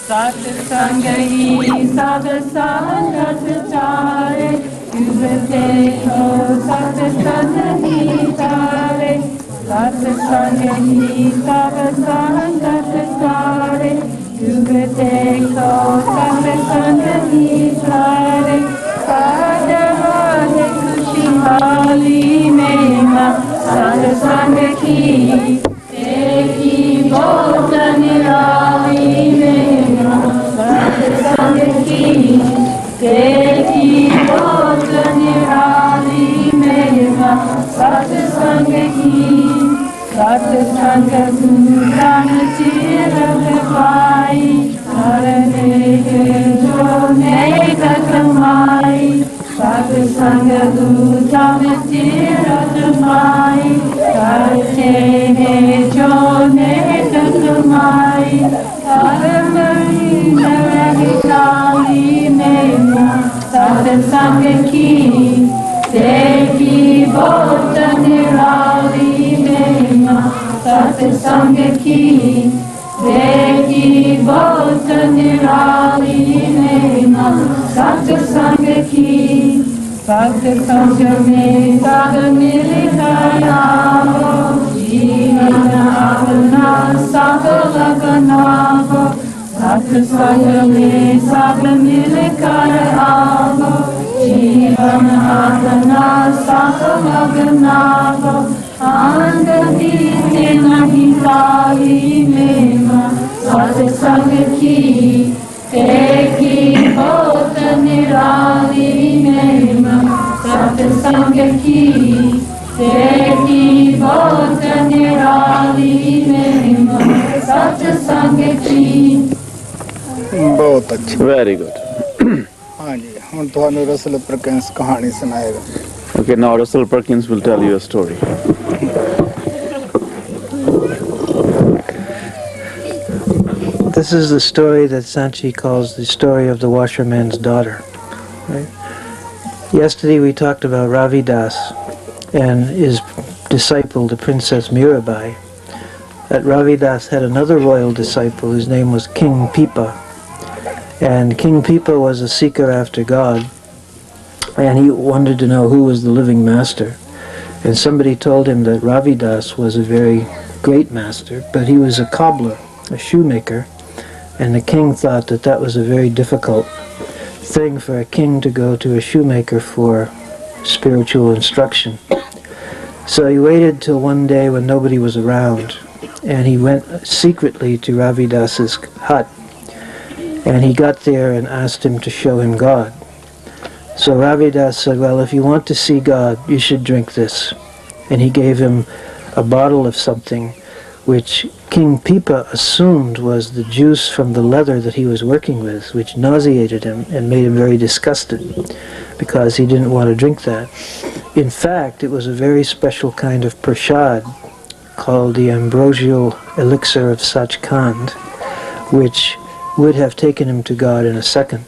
Satsang hi sadasang satare, yuvate ho satsang hi tare. Satsang hi sadasang satare, yuvate ho satsang hi tare. Sadhane kushihali mema satsang hi, eki bota nirali mema. Satsang ki, teki bota nirali meva. Satsang ki, satsang gudam tira bhai, karane ke jo neka kamai. Satsang gudam tira bhai, karane jo neka kamai. Satsang ki, teki bota nirali mema. Satsang ki, teki bota nirali mema. Satsang ki, satsang me sagamilitaya. Jivana avana sakalaganava. Satsang me sagamilitaya. Jivana avana sakalaganava. Andadite nahitali mema. Satsang ki, teki bota nirali mema. Satsang ki, teki bota nirali mema. Satsang ki. बहुत अच्छा, very good. हाँ जी. हम तो Russell Perkins कहानी सुनाएगा. Okay, now Russell Perkins will tell you a story. This is the story that Sanchi calls the story of the washerman's daughter. Right? Yesterday we talked about Ravidas and his disciple, the Princess Mirabai. That Ravidas had another royal disciple whose name was King Pipa. And King Pipa was a seeker after God, and he wanted to know who was the living master. And somebody told him that Ravidas was a very great master, but he was a cobbler, a shoemaker, and the king thought that that was a very difficult thing for a king to go to a shoemaker for spiritual instruction. So he waited till one day when nobody was around, and he went secretly to Ravidas's hut, and he got there and asked him to show him God. So Ravidas said, well, if you want to see God, you should drink this. And he gave him a bottle of something which King Pipa assumed was the juice from the leather that he was working with, which nauseated him and made him very disgusted because he didn't want to drink that. In fact, it was a very special kind of prasad called the ambrosial elixir of Sachkhand, which would have taken him to God in a second.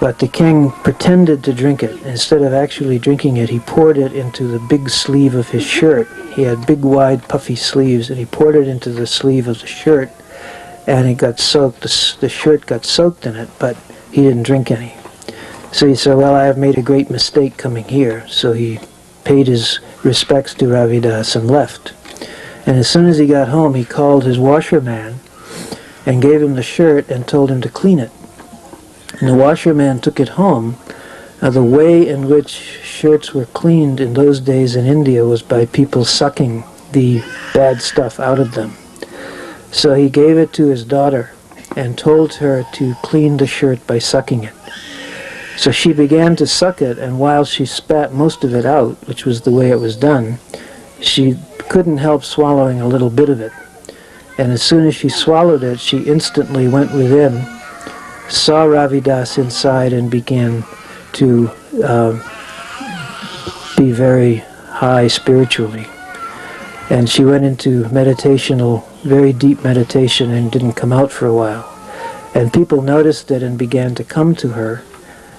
But the king pretended to drink it. Instead of actually drinking it, he poured it into the big sleeve of his shirt. He had big, wide, puffy sleeves, and he poured it into the sleeve of the shirt, and it got soaked. The shirt got soaked in it, but he didn't drink any. So he said, well, I have made a great mistake coming here. So he paid his respects to Ravidas and left. And as soon as he got home, he called his washerman and gave him the shirt and told him to clean it. And the washerman took it home. Now the way in which shirts were cleaned in those days in India was by people sucking the bad stuff out of them. So he gave it to his daughter and told her to clean the shirt by sucking it. So she began to suck it, and while she spat most of it out, which was the way it was done, she couldn't help swallowing a little bit of it. And as soon as she swallowed it, she instantly went within, saw Ravidas inside, and began to be very high spiritually. And she went into very deep meditation, and didn't come out for a while. And people noticed it and began to come to her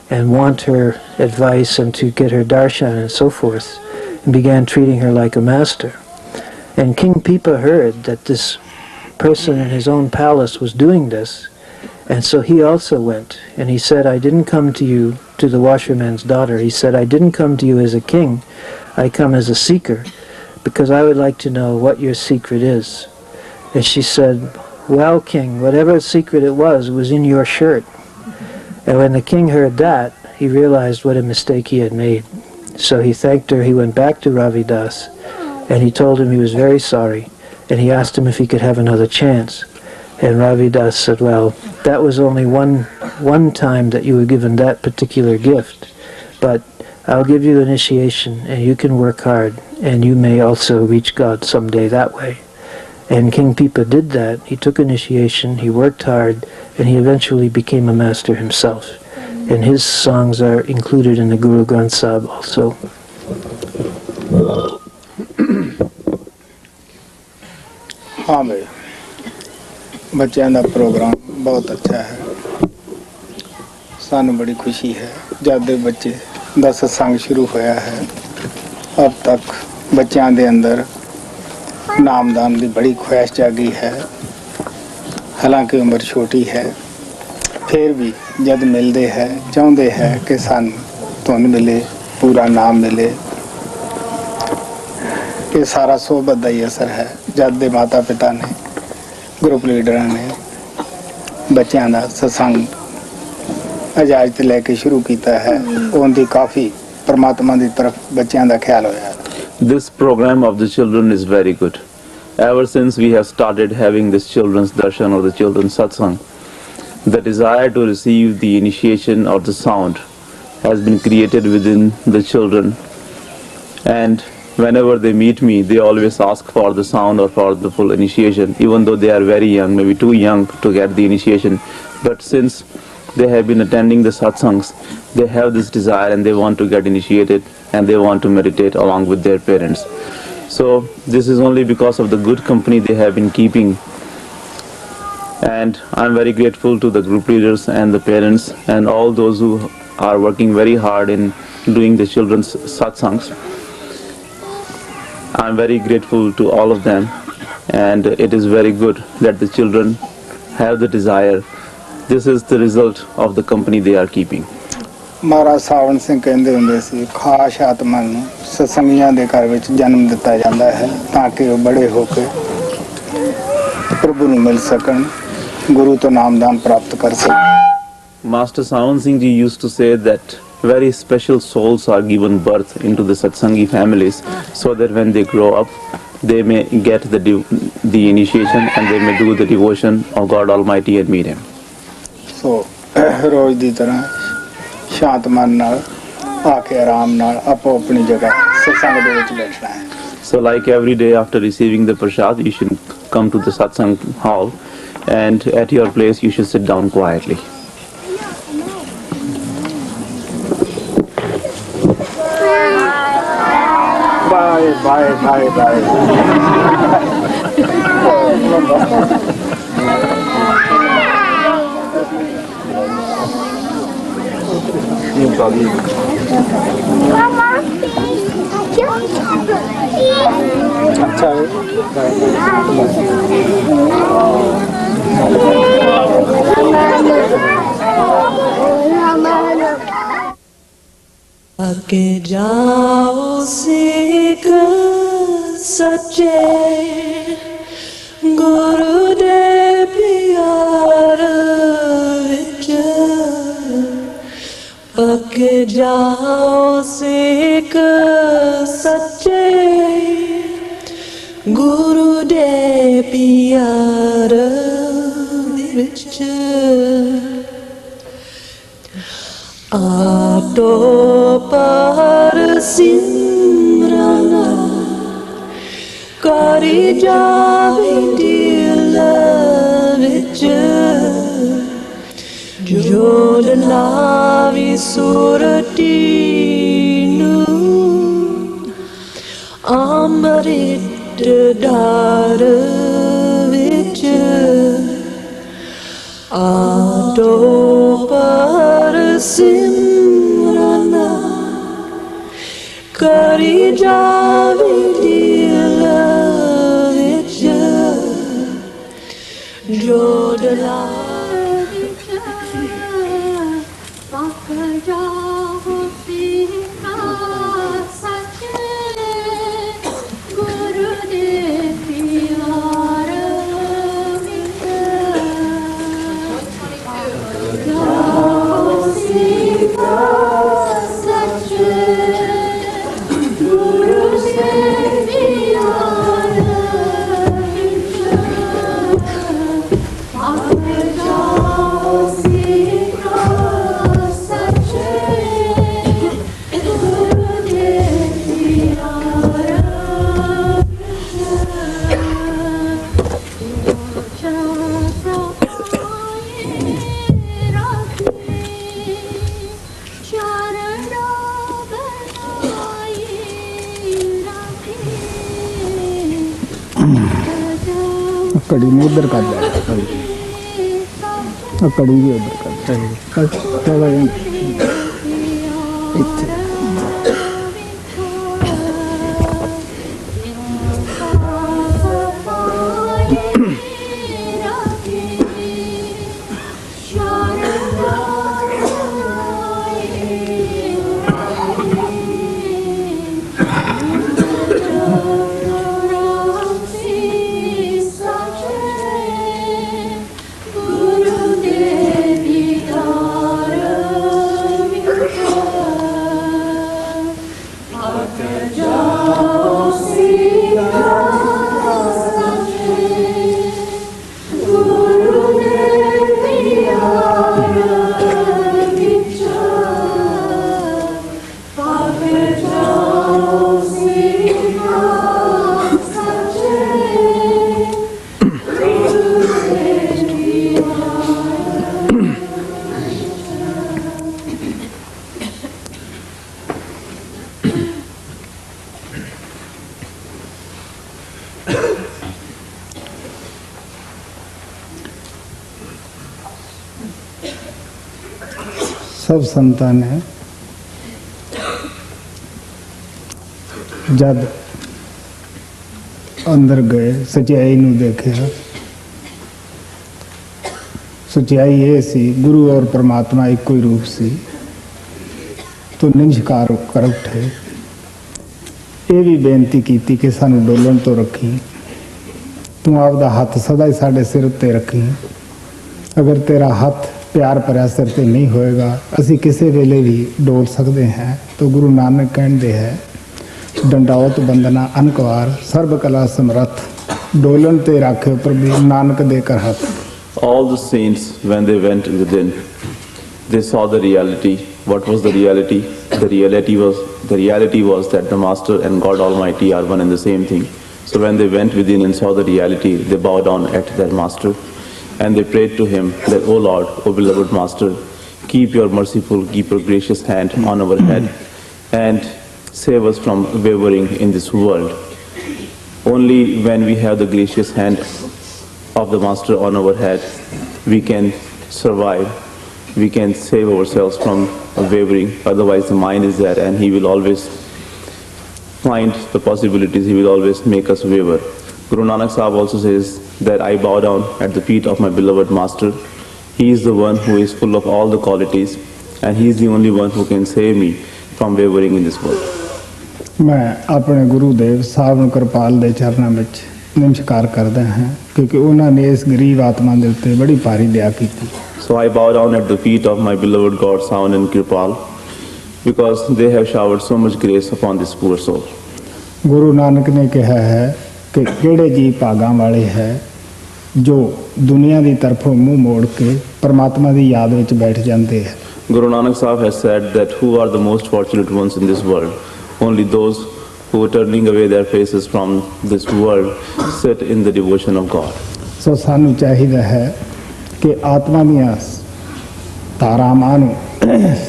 and want her advice and to get her darshan and so forth, and began treating her like a master. And King Pipa heard that this person in his own palace was doing this, And so he also went, and he said, I didn't come to you, to the washerman's daughter. He said, I didn't come to you as a king. I come as a seeker, because I would like to know what your secret is. And she said, well, king, whatever secret it was in your shirt. And when the king heard that, he realized what a mistake he had made. So he thanked her. He went back to Ravidas, and he told him he was very sorry, and he asked him if he could have another chance. And Ravidas said, well, that was only one time that you were given that particular gift, but I'll give you initiation, and you can work hard, and you may also reach God someday that way. And King Pipa did that. He took initiation, he worked hard, and he eventually became a master himself. And his songs are included in the Guru Granth Sahib also. हाँ भाई, बच्चों का programme बहुत अच्छा है। सानू बड़ी खुशी है जब दे बच्चे दा सत्संग शुरू होया है। अब तक बच्चों दे अंदर नामदान की बड़ी ख्वाहिश जागी है। हालांकि उम्र छोटी है, फिर भी जब मिलते हैं चाहते हैं कि सानू धुन मिले, पूरा नाम मिले। ये सारा सोबत का ही असर है। जब दे माता पिता ने, ग्रुप लीडर ने बच्चों का सत्संग अजायब से लेके शुरू किया है, उनकी काफ़ी परमात्मा की तरफ बच्चों का ख्याल होया। This program of the children is very good. Ever since we have started having this children's darshan or the children's satsang, the desire to receive the initiation or the sound has been created within the children, and whenever they meet me, they always ask for the sound or for the full initiation, even though they are very young, maybe too young to get the initiation. But since they have been attending the satsangs, they have this desire and they want to get initiated and they want to meditate along with their parents. So this is only because of the good company they have been keeping. And I'm very grateful to the group leaders and the parents and all those who are working very hard in doing the children's satsangs. I'm very grateful to all of them, and it is very good that the children have the desire. This is the result of the company they are keeping. महाराज सावन सिंह कहते होंगे सी, खास आत्मा नूं सत्संगियां दे घर विच जन्म दिता जांदा है ताकि वो बड़े होकर प्रभु नूं मिल सकन, गुरु तो नामदान प्राप्त कर सकन। Master Sawan Singh Ji used to say that very special souls are given birth into the satsangi families so that when they grow up they may get the initiation and they may do the devotion of God Almighty and meet Him. So रोज दी तरह शांत मन नाल आके आराम नाल आपो अपनी जगह सत्संग दे विच बैठना है। So like every day after receiving the prasad, you should come to the satsang hall, and at your place you should sit down quietly. Bye, bye, bye, bye. अच्छा है। आगे जाओ सिख सच्चे गुरुदेव प्यार विच, आगे जाओ सिख सच्चे गुरुदेव प्यार विच। आटो पर सिमरन करी जावी दिल विच, जोड़ लावी सुरती नूं अमृत धार विच। आटो पर सिमरन करी जावी दिल विच, जोड़ लावी कड़ी में उधर कर दे, कड़ी भी उधर कर दे। सब संतां ने जब अंदर गए सच्चाई नूं देखिया। सच्चाई ये सी गुरु और परमात्मा एक कोई रूप सी, तो निष्कार कर उठे। ये भी बेनती की कि सानू डोलन तो रखी, तू आपदा हाथ सदा ही साडे सिर उत्ते रखी। अगर तेरा हाथ प्यार भरिया सिर ते नहीं होएगा, असी किसी वेले भी डोल सकते हैं। तो गुरु नानक कहते हैं, डंडावत बंदना अनकवार सर्व कला समरथ, डोलन ते राखे प्रभु नानक देकर हाथ। All the saints, when they went within, they saw the reality. What was the reality? The reality was that the Master and God Almighty are one and the same thing. So when they went within and saw the reality, they bowed down at their Master and they prayed to him that, O Lord, O beloved Master, keep your merciful, keep your gracious hand on our head and save us from wavering in this world. Only when we have the gracious hand of the Master on our head, we can survive, we can save ourselves from wavering. Otherwise the mind is there and he will always find the possibilities, he will always make us waver. Guru Nanak Sahib also says that I bow down at the feet of my beloved Master. He is the one who is full of all the qualities and he is the only one who can save me from wavering in this world. मैं अपने गुरुदेव साहब कृपाल दे चरणों में नमस्कार करता हैं, क्योंकि उन्होंने इस गरीब आत्मा दे उत्ते बड़ी भारी दया की थी। So I bow down at the feet of my beloved God, Sound and Kripal, because they have showered so much grace upon this poor soul. Guru Nanak ने कहा है कि केड़े जी भागा वाले है जो दुनिया की तरफों मुंह मोड़ के परमात्मा की याद विच बैठ जाते हैं। Guru Nanak Sahib has said that who are the most fortunate ones in this world? Only those who are turning away their faces from this world sit in the devotion of God. So सानू चाहिए है कि आत्मा दियां धारावां नूं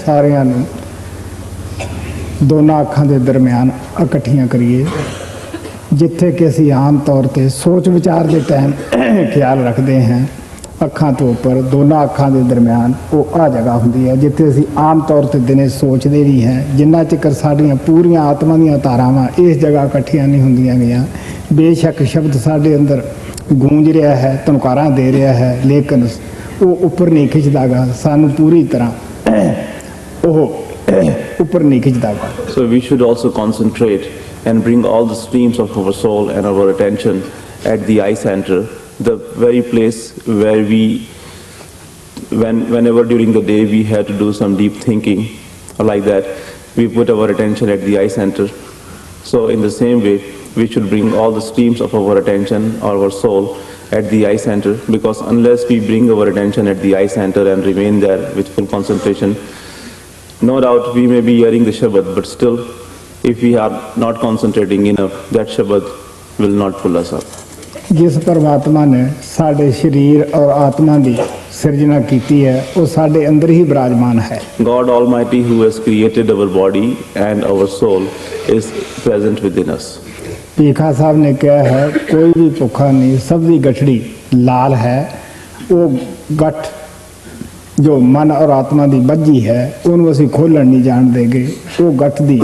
सारियां नूं दोनों अखां दे दरम्यान इकट्ठियां करिए, जिथे कि असी आम तौर पर सोच विचार के टाइम ख्याल रखते हैं। अखां तो उपर दोनों अखां के दरम्यान वो आ जगह होंदी है जिथे असी आम तौर पर दिने सोचते भी हैं। जिन्ना चिकर साडियां पूरियां आत्मा दीयां धारावां इस जगह इकट्ठियां नहीं होंदियां गईयां, बेशक शब्द साडे अंदर गूंज रहा है, धनकारां दे रहा है, लेकिन वो उपर नहीं खिंचदा गा, सानू पूरी तरह वो ऊपर नहीं खिंचदा गा। So we should also concentrate and bring all the streams of our soul and our attention at the eye center, the very place where whenever during the day we had to do some deep thinking or like that, we put our attention at the eye center. So in the same way, we should bring all the streams of our attention or our soul at the eye center, because unless we bring our attention at the eye center and remain there with full concentration, no doubt we may be hearing the Shabad, but still if we are not concentrating enough, that Shabad will not pull us up. जिस परमात्मा ने साडे शरीर और आत्मा की सिरजना की है वो साडे अंदर ही विराजमान है। God Almighty who has created our body and our soul is present within us. Bhikha ਸਾਹਿਬ ਨੇ ਕਿਹਾ ਹੈ ਕੋਈ ਵੀ ਭੁੱਖਾ ਨਹੀਂ, ਸਭ ਦੀ ਗਠੜੀ ਲਾਲ ਹੈ। ਉਹ ਗੱਠ ਜੋ ਮਨ ਔਰ ਆਤਮਾ ਦੀ ਬੱਝੀ ਹੈ ਉਹਨੂੰ ਅਸੀਂ ਖੋਲ੍ਹਣ ਨਹੀਂ ਜਾਣ ਦੇਗੇ। ਉਹ ਗੱਠ ਦੀ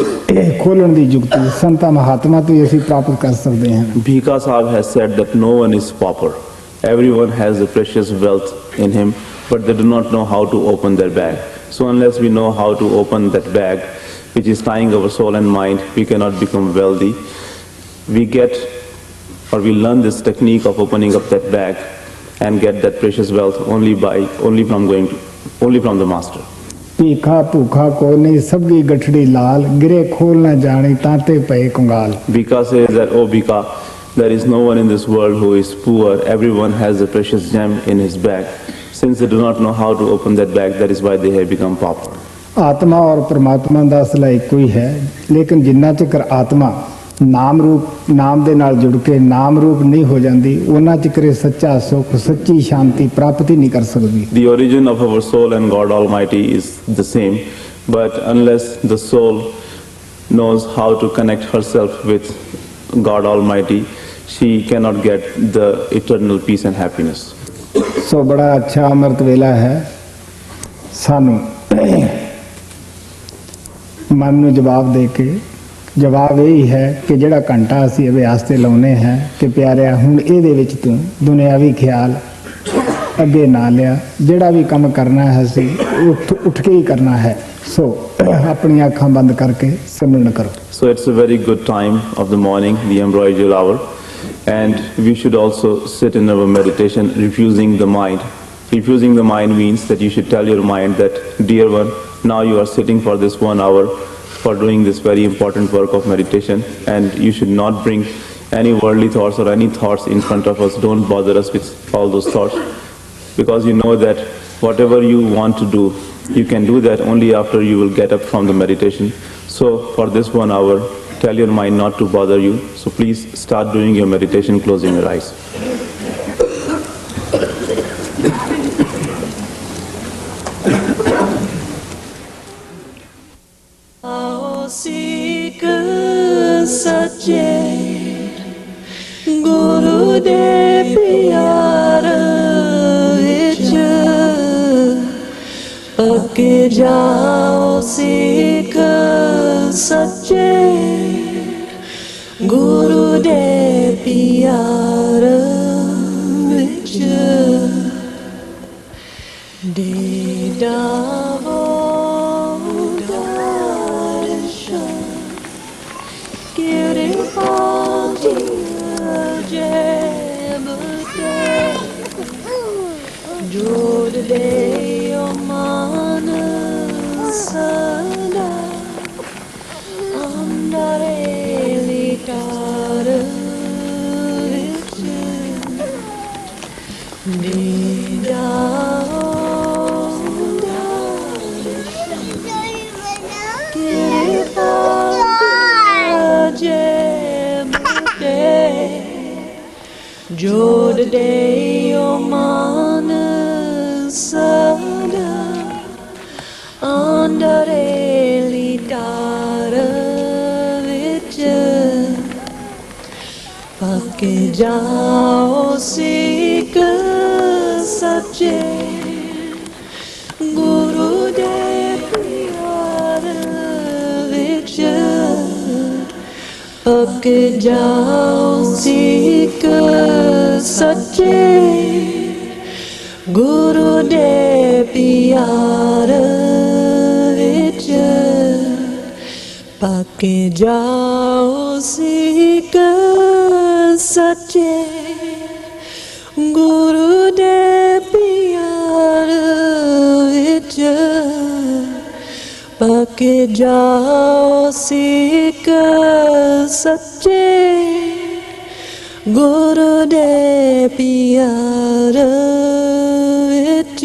ਖੋਲ੍ਹਣ ਦੀ ਯੁਕਤੀ ਸੰਤਾਂ ਮਹਾਤਮਾ ਤੋਂ ਹੀ ਅਸੀਂ ਪ੍ਰਾਪਤ ਕਰ ਸਕਦੇ ਹਾਂ। Bhikha Sahib has said that no one is pauper. Everyone has the precious wealth in him, but they do not know how to open their bag. So unless we know how to open that bag, which is tying our soul and mind, we cannot become wealthy. We learn this technique of opening up that bag and get that precious wealth only from the master. Bhikha ਭੂਖਾ ਕੋ ਨਹੀਂ, ਸਭ ਦੀ ਗਠੜੀ ਲਾਲ, ਗਿਰੇ ਖੋਲ ਨਾ ਜਾਣੀ ਤਾਂਤੇ ਪਏ ਕੰਗਾਲ। Bhikha says that, oh Bhikha, there is no one in this world who is poor. Everyone has a precious gem in his bag. Since they do not know how to open that bag, that is why they have become pauper. ਆਤਮਾ ਔਰ ਪਰਮਾਤਮਾ ਦਾ ਅਸਲਾ ਇੱਕੋ ਹੀ ਹੈ, ਲੇਕਿਨ ਜਿੰਨਾ ਚਿਰ ਆਤਮਾ ਨਾਮ ਦੇ ਨਾਲ ਜੁੜ ਕੇ ਨਾਮ ਰੂਪ ਨਹੀਂ ਹੋ ਜਾਂਦੀ, ਉਹਨਾਂ ਚਿਰ ਸੱਚਾ ਸੁੱਖ ਸੱਚੀ ਸ਼ਾਂਤੀ ਪ੍ਰਾਪਤ ਹੀ ਨਹੀਂ ਕਰ ਸਕਦੀ। The origin of our soul and God Almighty is the same, but unless the soul knows how to connect herself with God Almighty, she cannot get the eternal peace and happiness. ਸੋ ਬੜਾ ਅੱਛਾ ਅੰਮ੍ਰਿਤ ਵੇਲਾ ਹੈ। ਸਾਨੂੰ ਮਨ ਨੂੰ ਜਵਾਬ ਦੇ ਕੇ ਜਵਾਬ ਇਹ ਹੈ ਕਿ ਜਿਹੜਾ ਘੰਟਾ ਅਸੀਂ ਅਭਿਆਸ ਤੇ ਲਾਉਨੇ ਹੈ ਕਿ ਪਿਆਰਿਆ ਹੁਣ ਇਹਦੇ ਵਿੱਚ ਤੂੰ ਦੁਨਿਆਵੀ ਖਿਆਲ ਅੱਗੇ ਨਾ ਲਿਆ, ਜਿਹੜਾ ਵੀ ਕੰਮ ਕਰਨਾ ਹੈ ਅਸੀਂ ਉੱਠ ਕੇ ਹੀ ਕਰਨਾ ਹੈ। ਸੋ ਆਪਣੀਆਂ ਅੱਖਾਂ ਬੰਦ ਕਰਕੇ ਸਿਮਰਨ ਕਰੋ। So it's a very good time of the morning, the ambrosial hour, and we should also sit in our meditation refusing the mind. Refusing the mind means that you should tell your mind that, dear one, now you are sitting for this 1 hour for doing this very important work of meditation, and you should not bring any worldly thoughts or any thoughts in front of us. Don't bother us with all those thoughts, because you know that whatever you want to do, you can do that only after you will get up from the meditation. So for this 1 hour, tell your mind not to bother you. So please start doing your meditation closing your eyes. Seek sache Guru de pyar vich pak jao, seek sache Guru de pyar vich de davo Jod de man sada andare litar vich de dao Jod de man sada andare litar vich pak jao, seek sache Guru de pyar vich pak jao, seek sache Guru de pyar vich pak jao, seek sache Guru de pyar vich pak jao, seek sache Guru de pyar vich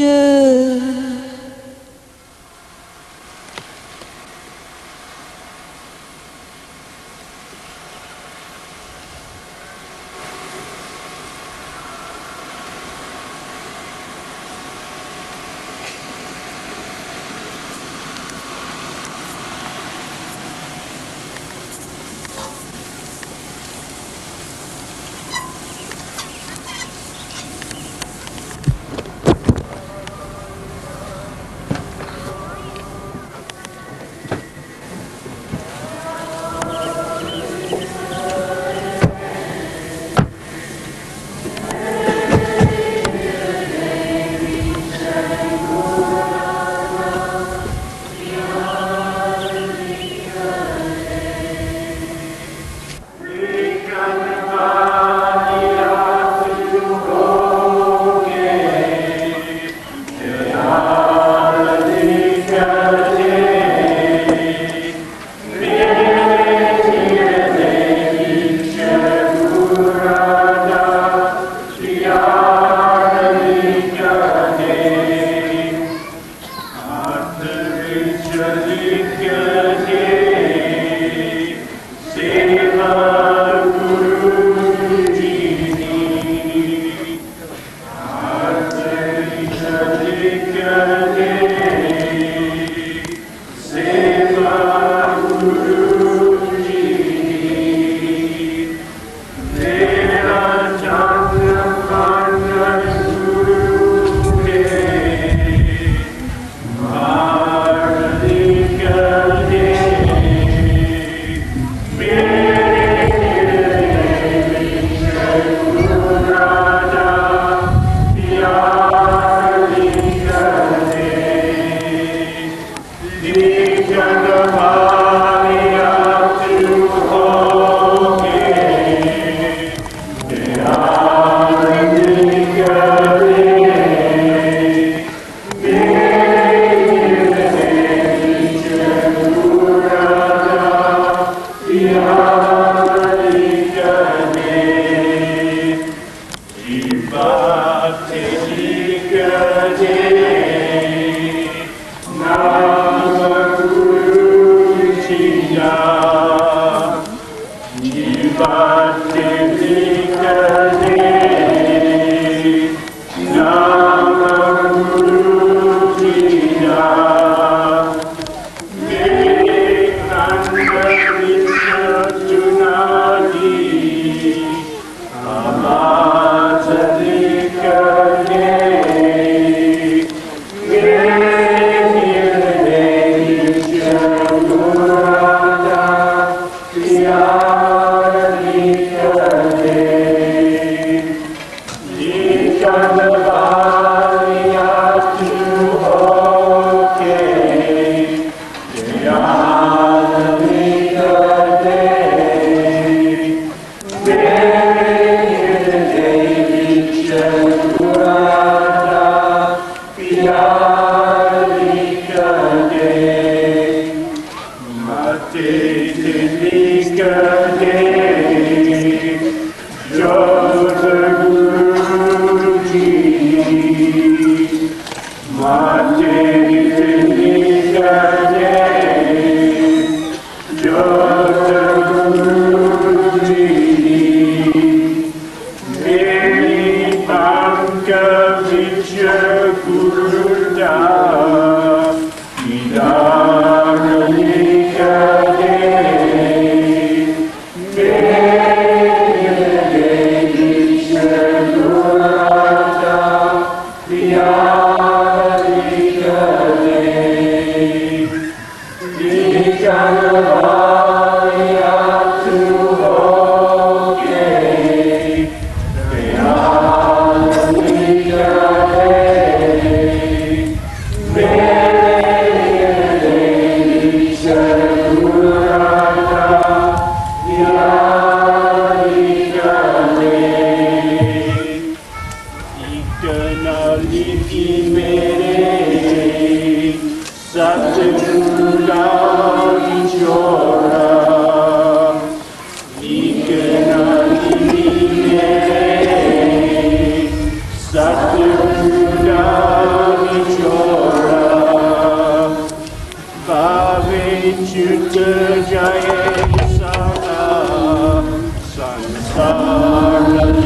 Jaya Sana Sansara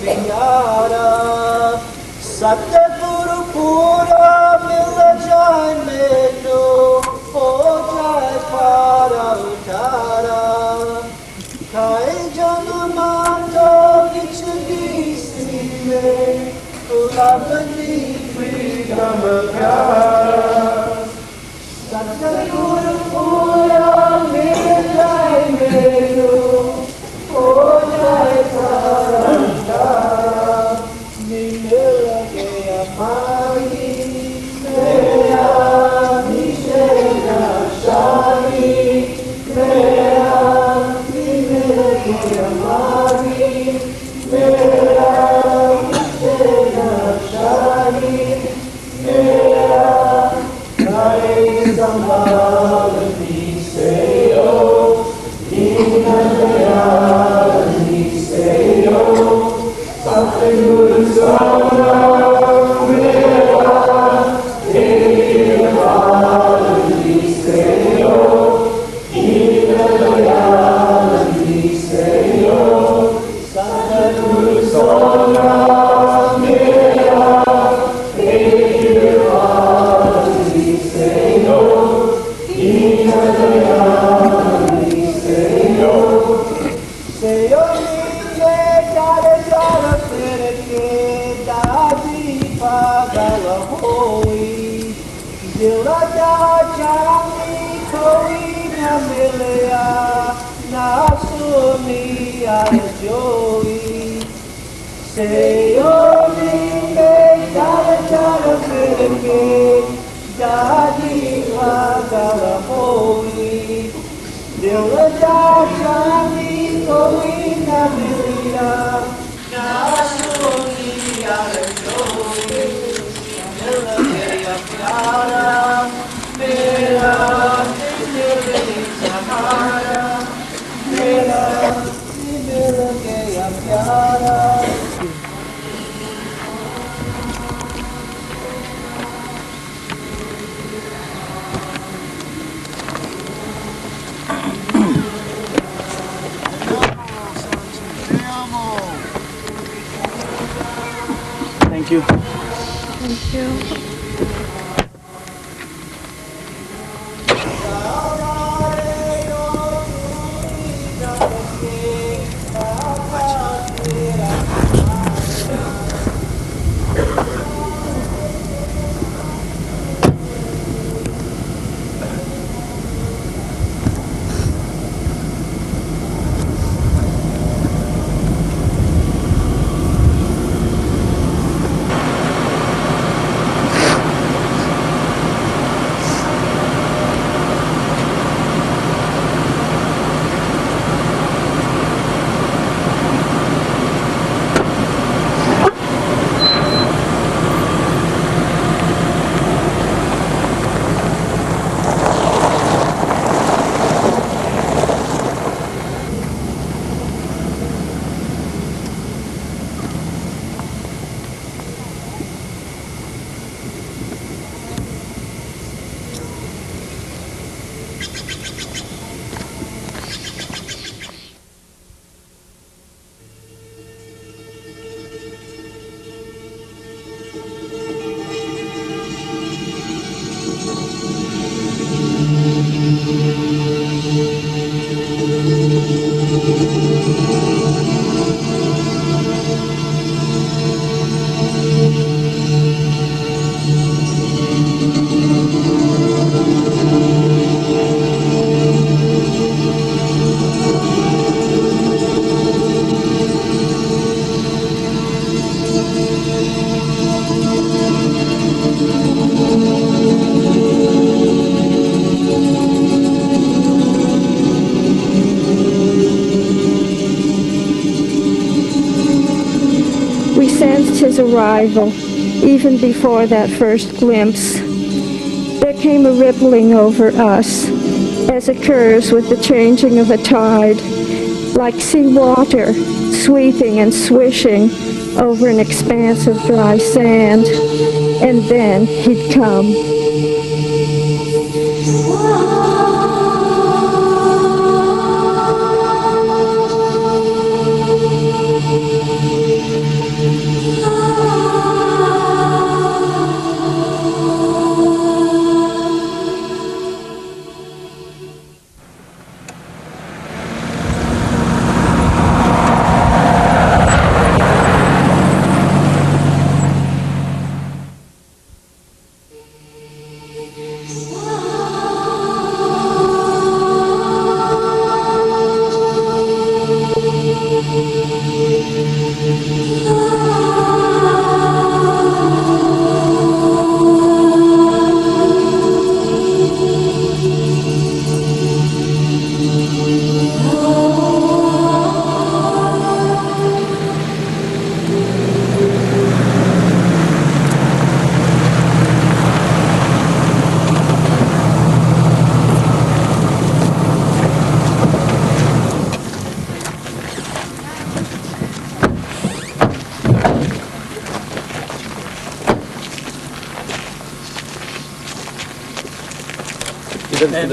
प्यारा सतगुरु पूरा मिल जाए मैनू हो जाए पारा उठारा खाए जन्म तो बिछड़ी सी में गुलाबी फ्रीडम प्यारा सतगुरु पूरा मिल जाए मैनू हो जाए पारा उठारा मिल गया पानी मेरा निशेना शाही मेरा मिल गया पानी मेरा निशेना शाही मेरा नाई संभाल दी से ओ दीन दयाल दी से ओ सतगुरु सोना मेरा तेरी हाल दी से ओ दीन दयाल दी से ओ सतगुरु सोना मेरा तेरी हाल दी से ओ दीन दयाल दी से ओ नीले चार चार फिर के दादी पागल होई दिल दा चांदी कोई न मिलया ना सुनी यार जोई से ओ नीले चार चार फिर के दादी पागल होई दिल दा चांदी कोई न मिलया ना सुनी यार जोई मिल गया प्यारा मेरा दिल हमारा मेरा मिल गया प्यारा Thank you. Thank you. His arrival, even before that first glimpse, there came a rippling over us, as occurs with the changing of a tide, like sea water sweeping and swishing over an expanse of dry sand, and then he'd come. ये बनाया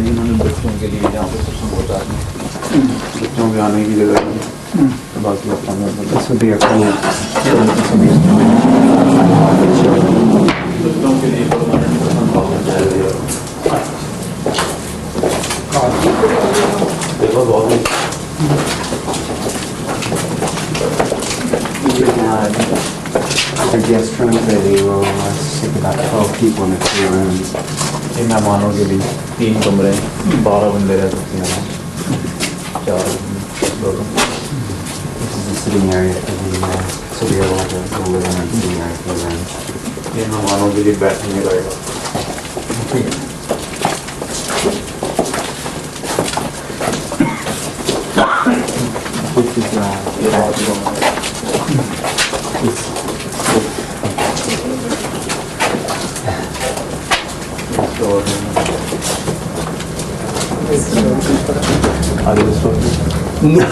जी इन्होंने बच्चों के लिए जहाँ पे सत्संग होता है बच्चों के आने की जगह है बाकी अपना बच्चों के लिए परमानेंट सत्संग हॉल बन जाएगा देखो बहुत The guest room today will sit about 12 people in the 3 rooms. ये मेहमानों के लिए 3 कमरे 12 बंदे रह सकते हैं 4 लोग This is the sitting area for the, so we have like a living and sitting area for them. ये मेहमानों के लिए बैठने का This is ये बहुत Are you supposed to? No.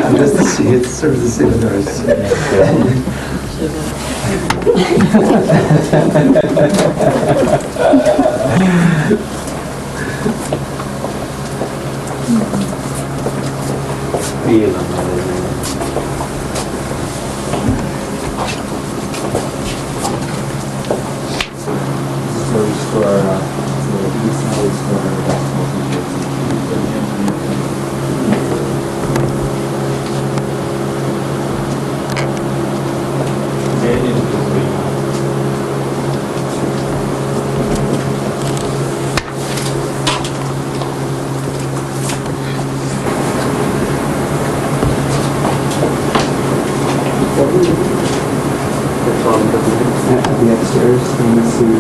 I'm just to see it serves the seminars. feel The upstairs, and let's see.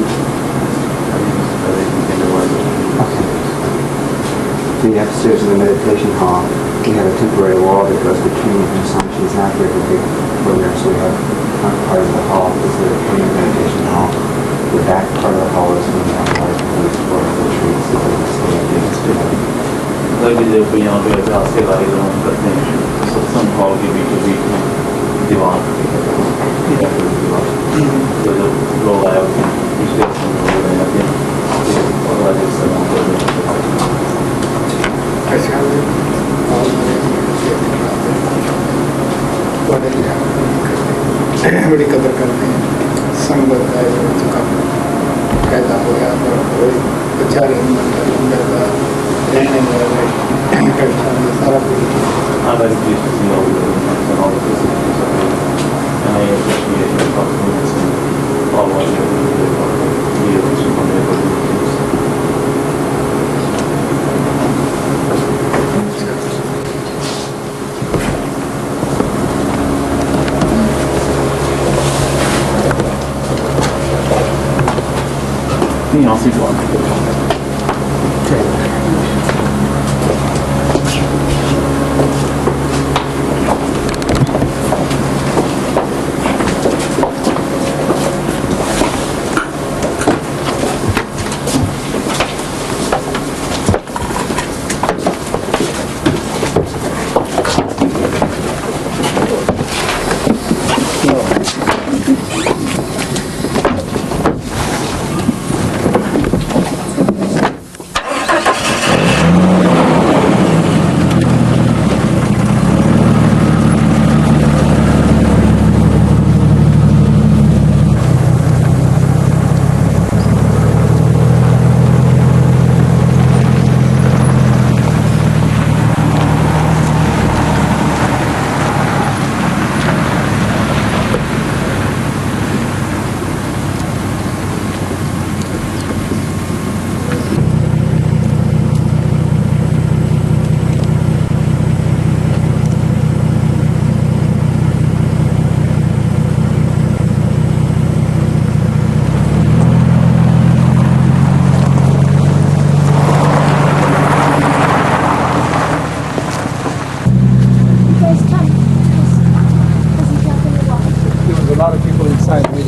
Okay. The upstairs is the meditation hall. We have a temporary wall that goes between Sanchi's and after the big program, so we have part of the hall is the meditation hall. The back part of the hall is when we have part of the floor of the trees, so we can stay at the exterior. लगे जब यहाँ पे अभ्यास के कार्यक्रम करते हैं सत्संग हॉल के बीचों बीच में दीवार तो जब लोग आए होते हैं पिछले समय हो रहे हैं और वाले सलाम करते हैं बड़ी कदर करते हैं संगत का पैदा होया तो कोई अच्छा रहने सारा I like this to see all the different and all the physical and I appreciate the compliments and all of the years from the I'll see you on.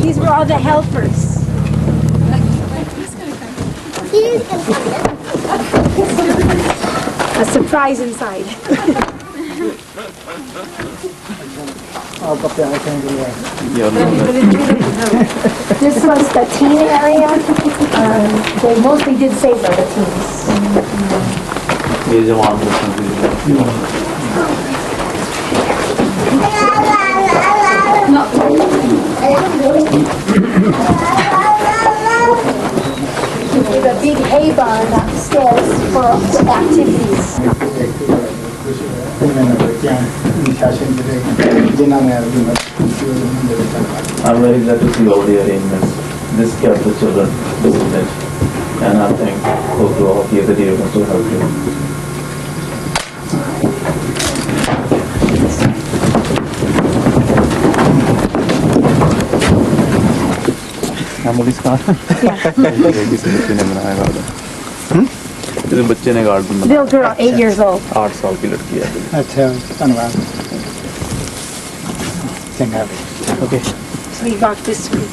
These were all the helpers. He's gonna come. A surprise inside. This was the teen area. They mostly did say for the teens. We have a big hay barn upstairs for activities. I'm very glad to see all the arrangements. This kept the children disciplined, and I think hope to all of you that you want to help you. I'm only scar. तेरे बच्चे ने guard बनाया। Little girl, 8 years old. 8 साल की लड़की है। अच्छा धन्यवाद चंगा okay So we got this week.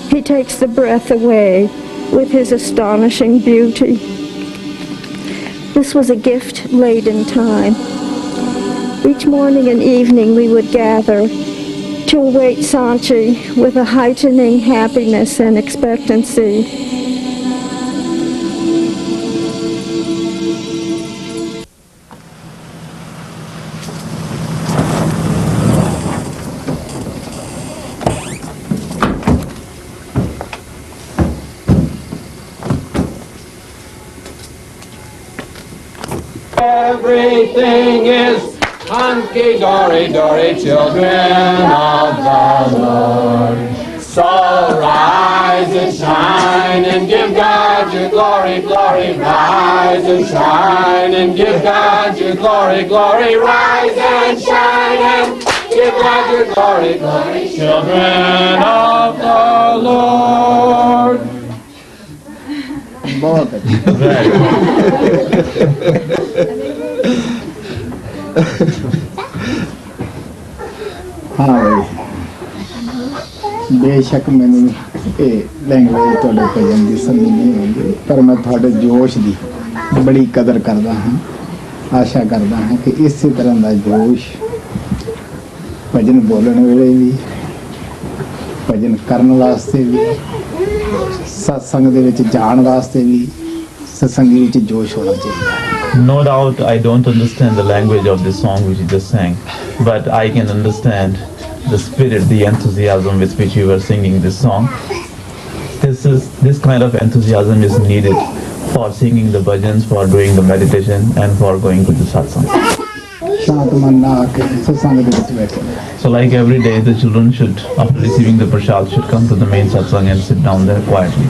He takes the breath away with his astonishing beauty. This was a gift laid in time. Each morning and evening we would gather to await Sanchi with a heightening happiness and expectancy. Everything is hunky-dory, children of the Lord. So rise and shine and give God your glory, rise and shine and give God your glory, rise and shine and give God your glory, children of the Lord. बहुत हाँ बेशक मैंने language थोड़े भजन की समझ नहीं होगी पर मैं थोड़े जोश की बड़ी कदर करता हाँ आशा करता हाँ कि इसी तरह का जोश भजन बोलने वेले भी भजन करने वास्ते भी सत्संग दे विच जाण वास्ते भी सत्संगी विच जोश होना चाहिए। No doubt I don't understand the language of this song which you just sang, but I can understand the spirit, the enthusiasm with which you were singing this song. This kind of enthusiasm is needed for singing the bhajans, for doing the meditation and for going to the satsang. So like every day the children should, after receiving the prasad, should come to the main satsang and sit down there quietly.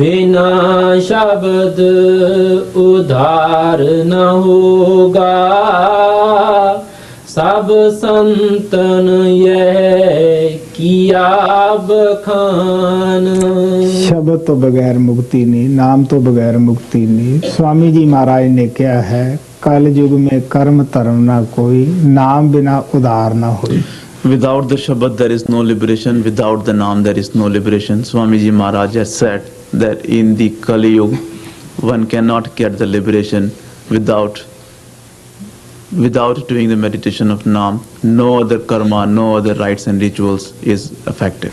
बिना शब्द उधार न होगा सब संतन यह किया बखान। शब्द तो बगैर मुक्ति नहीं, नाम तो बगैर मुक्ति नहीं। स्वामी जी महाराज ने क्या है, कल युग में कर्म धर्म ना कोई, नाम बिना उधार ना होई। Without the Shabad there is no liberation, without the Naam there is no liberation. Swamiji Maharaj has said that in the Kali Yuga one cannot get the liberation without doing the meditation of Naam. No other karma, no other rites and rituals is effective.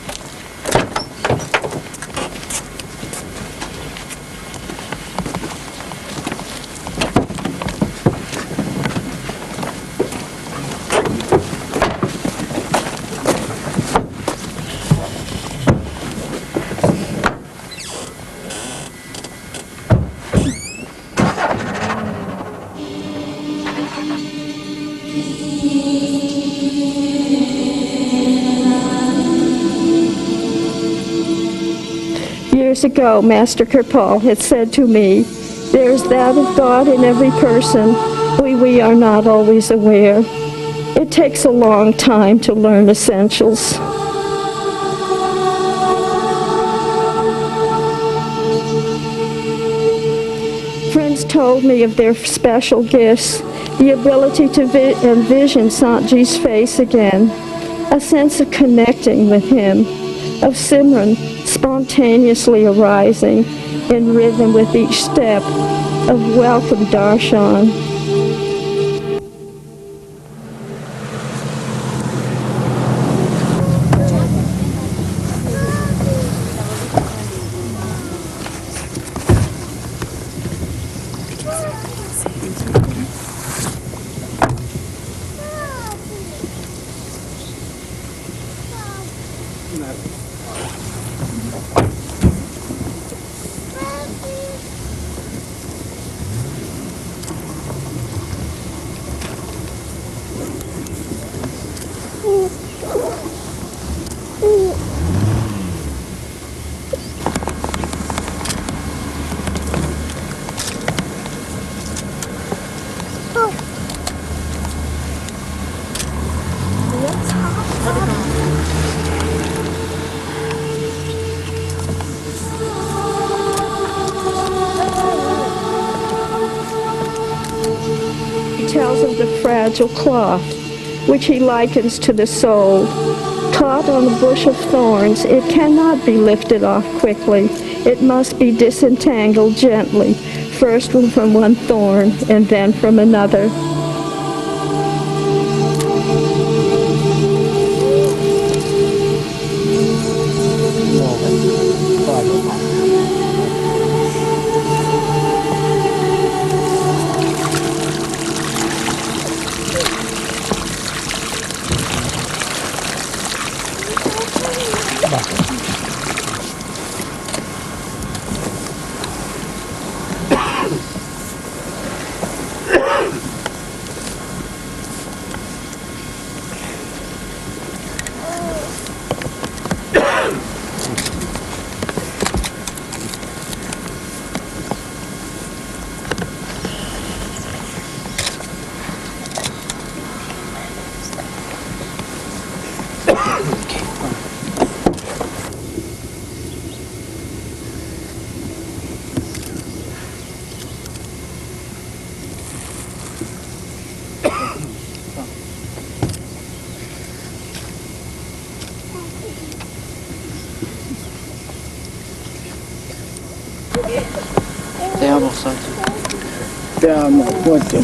Years ago, Master Kirpal had said to me, "There's that of God in every person. We are not always aware. It takes a long time to learn essentials." Friends told me of their special gifts, the ability to envision Santji's face again, a sense of connecting with him, of Simran spontaneously arising in rhythm with each step, of welcome darshan. Tells of the fragile cloth, which he likens to the soul. Caught on a bush of thorns, it cannot be lifted off quickly. It must be disentangled gently, first from one thorn and then from another. Te amo, Santi. Te amo mucho.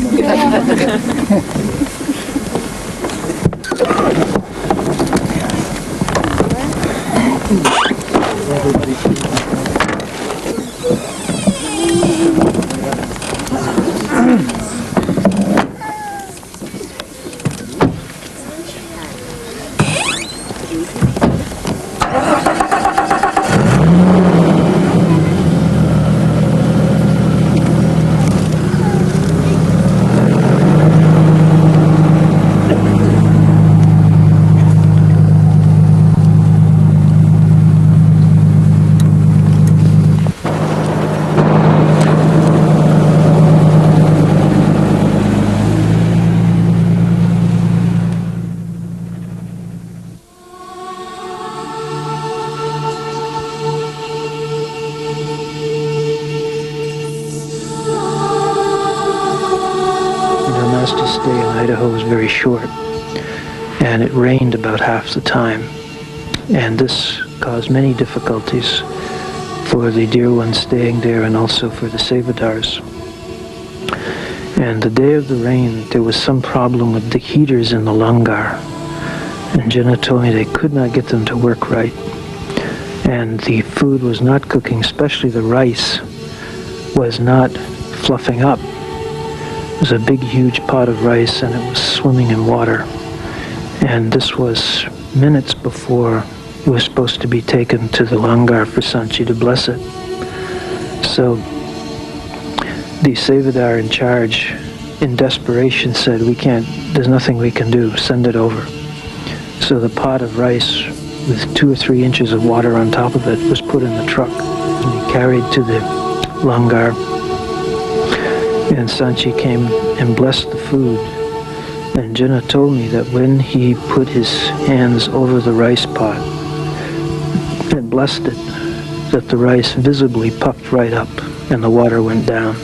very short, and it rained about half the time. And this caused many difficulties for the dear ones staying there and also for the Sevadars. And the day of the rain, there was some problem with the heaters in the langar. And Jinnah told me they could not get them to work right. And the food was not cooking, especially the rice was not fluffing up. It was a big, huge pot of rice, and it was swimming in water. And this was minutes before it was supposed to be taken to the langar for Sanchi to bless it. So the Sevadar in charge, in desperation, said, there's nothing we can do, send it over. So the pot of rice with 2 or 3 inches of water on top of it was put in the truck and be carried to the langar. And Sanchi came and blessed the food. And Jinnah told me that when he put his hands over the rice pot and blessed it, that the rice visibly puffed right up and the water went down.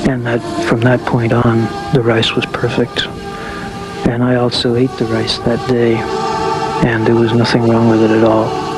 And that from that point on, the rice was perfect. And I also ate the rice that day, and there was nothing wrong with it at all.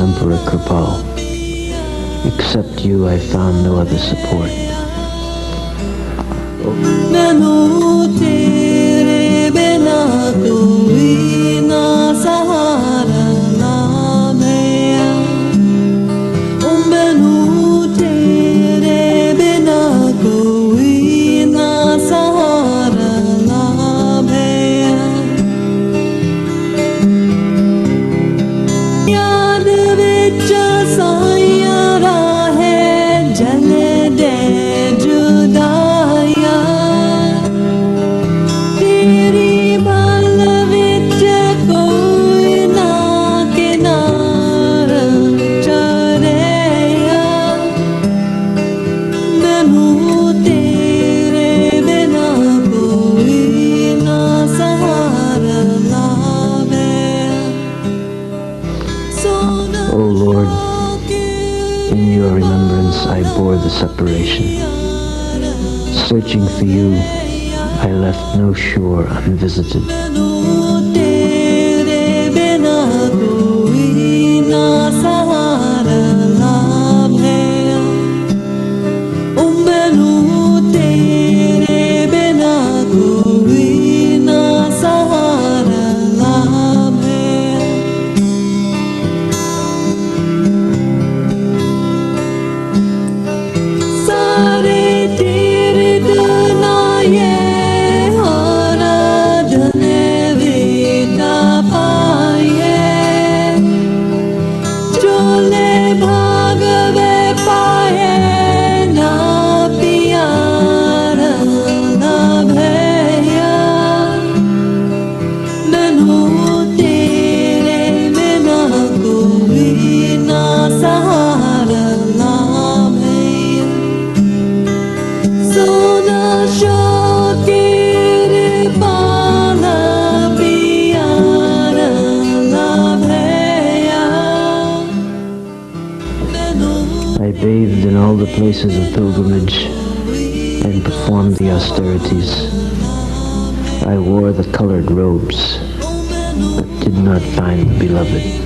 Emperor Kripal. Except you, I found no other support. Separation. Searching for you, I left no shore unvisited. Places of pilgrimage and performed the austerities. I wore the colored robes, but did not find the beloved.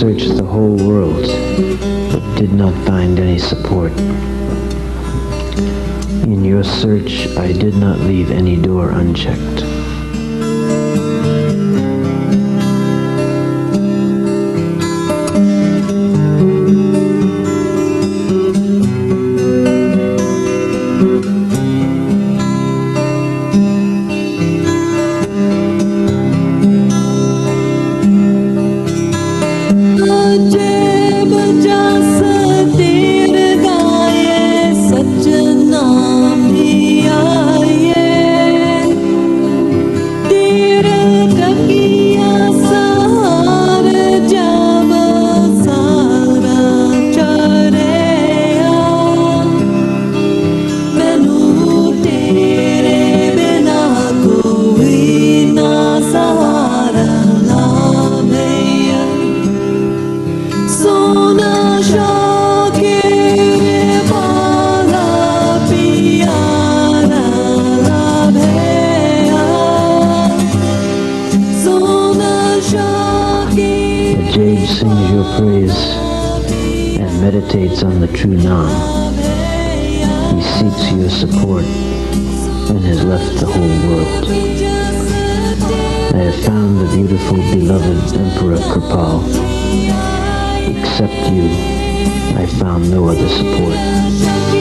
Searched the whole world, but did not find any support. In your search, I did not leave any door unchecked. Ajaib sings your praise and meditates on the true Nam. He seeks your support and has left the whole world. I have found the beautiful, beloved Emperor Kripal. Except you, I found no other support.